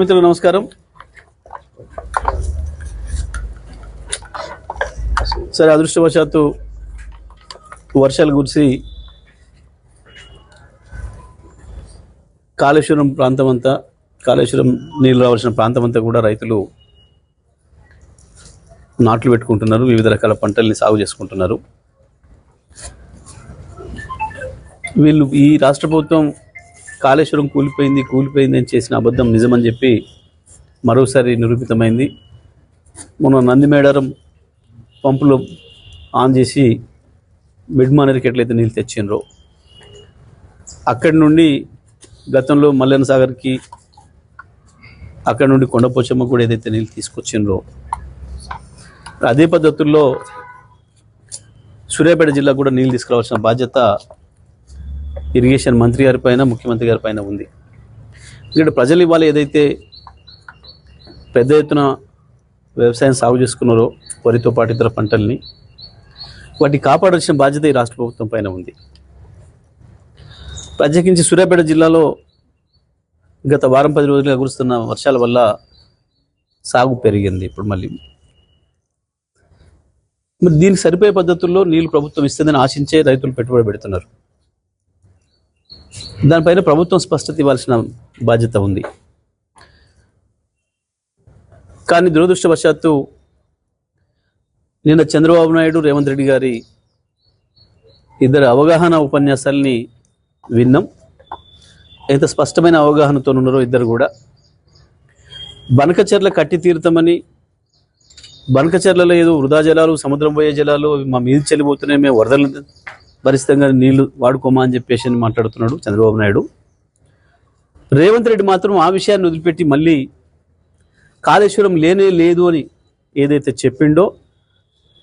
మిత్రులు నమస్కారం. సరే, అదృష్టవశాత్తు వర్షాలు కురిసి కాళేశ్వరం ప్రాంతం అంతా, కాళేశ్వరం నీళ్ళు రావాల్సిన ప్రాంతం అంతా కూడా రైతులు నాట్లు పెట్టుకుంటున్నారు, వివిధ రకాల పంటల్ని సాగు చేసుకుంటున్నారు. వీళ్ళు ఈ రాష్ట్ర ప్రభుత్వం కాళేశ్వరం కూలిపోయింది అని చేసిన అబద్ధం నిజమని చెప్పి మరోసారి నిరూపితమైంది. మొన్న నందిమేడారం పంపులు ఆన్ చేసి మిడ్మానేరుకి ఎట్లయితే నీళ్ళు తెచ్చిండ్రో, అక్కడి నుండి గతంలో మల్లెన సాగర్కి, అక్కడి నుండి కొండపోచమ్మ కూడా ఏదైతే నీళ్ళు తీసుకొచ్చిండ్రో, అదే పద్ధతుల్లో సూర్యాపేట జిల్లా కూడా నీళ్ళు తీసుకురావాల్సిన బాధ్యత ఇరిగేషన్ మంత్రి గారి పైన, ముఖ్యమంత్రి గారి పైన ఉంది. ఇక్కడ ప్రజలు ఇవాళ ఏదైతే పెద్ద ఎత్తున వ్యవసాయం సాగు చేసుకున్నారో, వరితో పాటు ఇతర పంటల్ని, వాటిని కాపాడాల్సిన బాధ్యత ఈ రాష్ట్ర ప్రభుత్వం పైన ఉంది. ప్రత్యేకించి సూర్యాపేట జిల్లాలో గత వారం 10 రోజులుగా కురుస్తున్న వర్షాల వల్ల సాగు పెరిగింది. ఇప్పుడు మళ్ళీ మరి దీనికి సరిపోయే పద్ధతుల్లో నీళ్లు ప్రభుత్వం ఇస్తుందని ఆశించే రైతులు పెట్టుబడి పెడుతున్నారు. దానిపైన ప్రభుత్వం స్పష్టత ఇవ్వాల్సిన బాధ్యత ఉంది. కానీ దురదృష్టవశాత్తు నిన్న చంద్రబాబు నాయుడు, రేవంత్ రెడ్డి గారి ఇద్దరు అవగాహన ఉపన్యాసాలని విన్నాం. ఎంత స్పష్టమైన అవగాహనతో ఉన్నారో ఇద్దరు కూడా. బనకచెర్ల కట్టి తీరుతామని, బనకచెర్లలో ఏదో వృధా జలాలు, సముద్రం పోయే జలాలు మా మీద చెల్లిపోతున్నాయి, మేము వరదలు భరితంగా నీళ్లు వాడుకోమా అని చెప్పేసి మాట్లాడుతున్నాడు చంద్రబాబు నాయుడు. రేవంత్ రెడ్డి మాత్రం ఆ విషయాన్ని వదిలిపెట్టి మళ్ళీ కాళేశ్వరం లేనే లేదు అని ఏదైతే చెప్పిండో,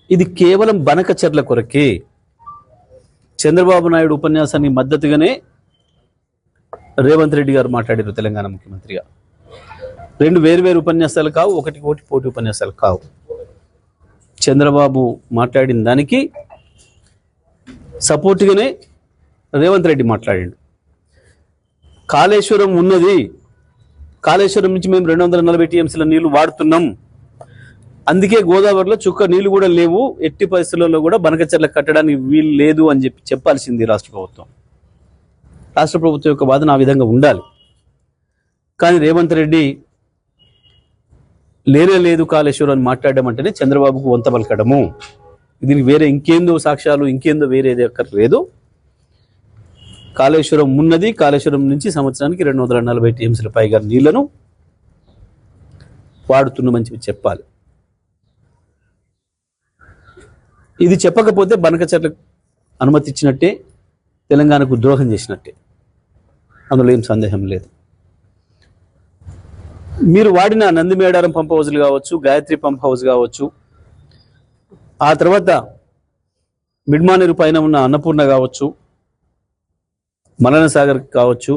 ఇది కేవలం బనకచెర్ల కొరకే. చంద్రబాబు నాయుడు ఉపన్యాసానికి మద్దతుగానే రేవంత్ రెడ్డి గారు మాట్లాడారు తెలంగాణ ముఖ్యమంత్రిగా. రెండు వేరు ఉపన్యాసాలు కావు, ఒకటి పోటీ ఉపన్యాసాలు కావు. చంద్రబాబు మాట్లాడిన దానికి సపోర్ట్గానే రేవంత్ రెడ్డి మాట్లాడాడు. కాళేశ్వరం ఉన్నది, కాళేశ్వరం నుంచి మేము 240 టీఎంసీల నీళ్లు వాడుతున్నాం, అందుకే గోదావరిలో చుక్క నీళ్లు కూడా లేవు, ఎట్టి పరిస్థితుల్లో కూడా బనకచెర్ల కట్టడానికి వీలు లేదు అని చెప్పాల్సింది రాష్ట్ర ప్రభుత్వం. రాష్ట్ర ప్రభుత్వం యొక్క వాదన ఆ విధంగా ఉండాలి. కానీ రేవంత్ రెడ్డి లేనే లేదు కాళేశ్వరం అని మాట్లాడడం అంటేనే చంద్రబాబుకు వంత పలకడము. దీనికి వేరే ఇంకేందో సాక్ష్యాలు, ఇంకేందో వేరేది ఎక్కడ లేదు. కాళేశ్వరం ఉన్నది, కాళేశ్వరం నుంచి సంవత్సరానికి 240 టీఎంసీల పైగా నీళ్లను వాడుతున్నామని చెప్పాలి. ఇది చెప్పకపోతే బనకచెర్లకు అనుమతి ఇచ్చినట్టే, తెలంగాణకు ద్రోహం చేసినట్టే, అందులో ఏం సందేహం లేదు. మీరు వాడిన నందిమేడారం పంప్ హౌజ్లు కావచ్చు, గాయత్రి పంప్ హౌస్ కావచ్చు, ఆ తర్వాత మిడ్మానేరు పైన ఉన్న అన్నపూర్ణ కావచ్చు, మల్లన సాగర్ కావచ్చు,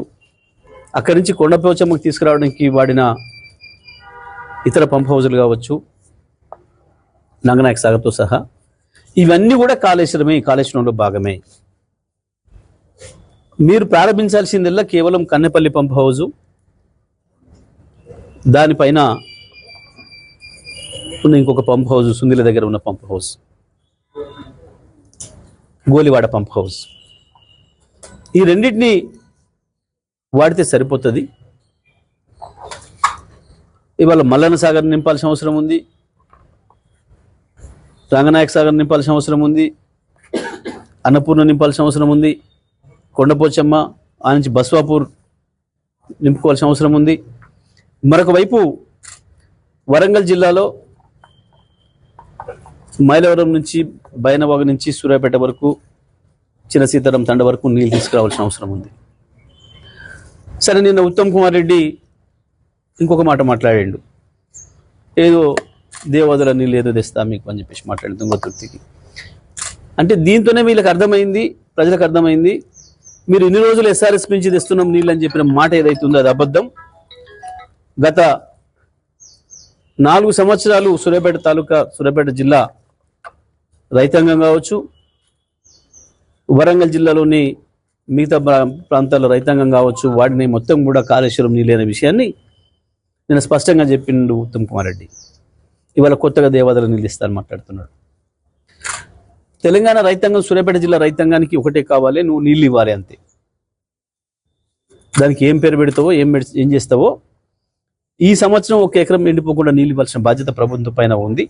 అక్కడి నుంచి కొండపోచమ్మకు తీసుకురావడానికి వాడిన ఇతర పంప్ హౌజులు కావచ్చు, నంగనాయక సాగర్తో సహా, ఇవన్నీ కూడా కాళేశ్వరంలో భాగమే. మీరు ప్రారంభించాల్సిందల్లా కేవలం కన్నెపల్లి పంప్ హౌజు, దానిపైన ఉన్న ఇంకొక పంప్ హౌస్, సుందిల దగ్గర ఉన్న pump house, Golivada pump house, ఈ రెండింటినీ వాడితే సరిపోతుంది. ఇవాళ మల్లన సాగర్ నింపాల్సిన అవసరం ఉంది, రంగనాయక సాగర్ నింపాల్సిన అవసరం ఉంది, అన్నపూర్ణ నింపాల్సిన అవసరం ఉంది, కొండపోచమ్మ ఆ నుంచి బస్వాపూర్ నింపుకోవాల్సిన అవసరం ఉంది. మరొక వైపు వరంగల్ జిల్లాలో మైలవరం నుంచి, బైనవాగు నుంచి సూర్యాపేట వరకు, చిన్న సీతారాం తండ వరకు నీళ్ళు తీసుకురావాల్సిన అవసరం ఉంది. సరే, నిన్న ఉత్తమ్ కుమార్ రెడ్డి ఇంకొక మాట మాట్లాడాడు. ఏదో దేవాదుల నీళ్ళు ఏదో తెస్తా మీకు అని చెప్పేసి మాట్లాడి తుంగతుర్తికి. అంటే దీంతోనే వీళ్ళకి అర్థమైంది, ప్రజలకు అర్థమైంది, మీరు ఇన్ని రోజులు ఎస్ఆర్ఎస్ నుంచి తెస్తున్నాం నీళ్ళు అని చెప్పిన మాట ఏదైతే ఉందో అది అబద్ధం. గత 4 సంవత్సరాలు సూర్యాపేట తాలూకా, సూర్యాపేట జిల్లా రైతాంగం కావచ్చు, వరంగల్ జిల్లాలోని మిగతా ప్రాంతాల రైతాంగం కావచ్చు, వాడిని మొత్తం కూడా కాళేశ్వరం నీళ్ళు అనే విషయాన్ని నేను స్పష్టంగా చెప్పిండు ఉత్తమ్ కుమార్ రెడ్డి. ఇవాళ కొత్తగా దేవాదాయ నీళ్ళు ఇస్తారని మాట్లాడుతున్నాడు. తెలంగాణ రైతాంగం, సూర్యాపేట జిల్లా రైతాంగానికి ఒకటే కావాలి, నువ్వు నీళ్ళు ఇవ్వాలి అంతే. దానికి ఏం పేరు పెడతావో ఏం చేస్తావో, ఈ సంవత్సరం 1 ఎకరం ఎండిపోకుండా నీళ్ళు ఇవ్వాల్సిన బాధ్యత ప్రభుత్వం పైన ఉంది.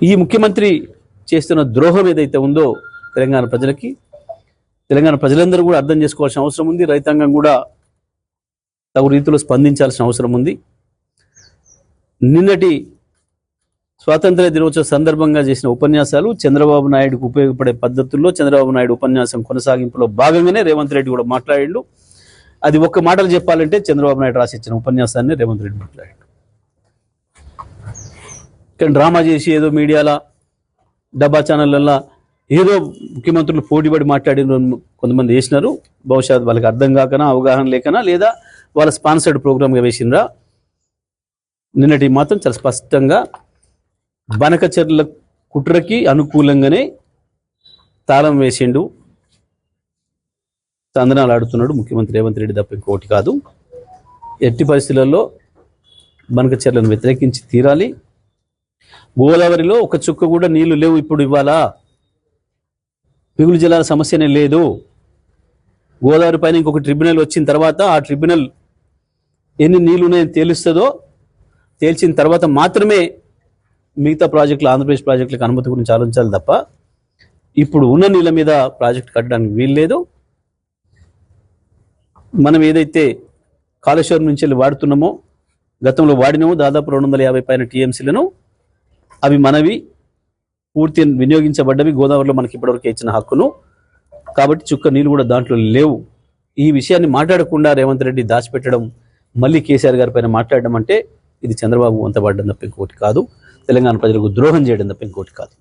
ఈ ముఖ్యమంత్రి చేస్తున్న ద్రోహం ఏదైతే ఉందో తెలంగాణ ప్రజలకి, తెలంగాణ ప్రజలందరూ కూడా అర్థం చేసుకోవాల్సిన అవసరం ఉంది. రైతాంగం కూడా తగు రీతిలో స్పందించాల్సిన అవసరం ఉంది. నిన్నటి స్వాతంత్ర దినోత్సవ సందర్భంగా చేసిన ఉపన్యాసాలు చంద్రబాబు నాయుడుకు ఉపయోగపడే పద్ధతుల్లో చంద్రబాబు నాయుడు ఉపన్యాసం కొనసాగింపులో భాగంగానే రేవంత్ రెడ్డి కూడా మాట్లాడిండు. అది ఒక్క మాటలు చెప్పాలంటే చంద్రబాబు నాయుడు రాసిచ్చిన ఉపన్యాసాన్ని రేవంత్ రెడ్డి మాట్లాడాడు. కానీ డ్రామా చేసి ఏదో మీడియాలో, డబ్బా ఛానళ్ళల్లో ఏదో ముఖ్యమంత్రులు పోటీపడి మాట్లాడిన కొంతమంది వేసినారు. బహుశా వాళ్ళకి అర్థం కాకనా, అవగాహన లేకనా, లేదా వాళ్ళ స్పాన్సర్డ్ ప్రోగ్రామ్గా వేసినరా. నిన్నటి మాత్రం చాలా స్పష్టంగా బనకచెర్ల కుట్రకి అనుకూలంగానే తాళం వేసిండు, తందనాలు ఆడుతున్నాడు ముఖ్యమంత్రి రేవంత్ రెడ్డి తప్ప ఇంకోటి కాదు. ఎట్టి పరిస్థితులలో బనకచెర్లను వ్యతిరేకించి తీరాలి. గోదావరిలో ఒక చుక్క కూడా నీళ్లు లేవు ఇప్పుడు. ఇవాళ మిగులు జలాల సమస్యనే లేదు. గోదావరి పైన ఇంకొక ట్రిబ్యునల్ వచ్చిన తర్వాత ఆ ట్రిబ్యునల్ ఎన్ని నీళ్లు ఉన్నాయని తేలుస్తుందో, తేల్చిన తర్వాత మాత్రమే మిగతా ప్రాజెక్టులు, ఆంధ్రప్రదేశ్ ప్రాజెక్టులకు అనుమతి గురించి ఆలోచించాలి తప్ప ఇప్పుడు ఉన్న నీళ్ళ మీద ప్రాజెక్టు కట్టడానికి వీల్లేదు. మనం ఏదైతే కాళేశ్వరం నుంచి వెళ్ళి వాడుతున్నామో, గతంలో వాడినామో దాదాపు 250 పైన టీఎంసీలను, అవి మనవి పూర్తి వినియోగించబడ్డవి, గోదావరిలో మనకి ఇప్పటివరకు ఇచ్చిన హక్కును. కాబట్టి చుక్క నీళ్ళు కూడా దాంట్లో లేవు. ఈ విషయాన్ని మాట్లాడకుండా రేవంత్ రెడ్డి దాచిపెట్టడం, మళ్ళీ కేసీఆర్ గారి పైన మాట్లాడడం అంటే ఇది చంద్రబాబు వంతబడ్డం తప్ప ఇంకోటి కాదు, తెలంగాణ ప్రజలకు ద్రోహం చేయడం తప్ప ఇంకోటి కాదు.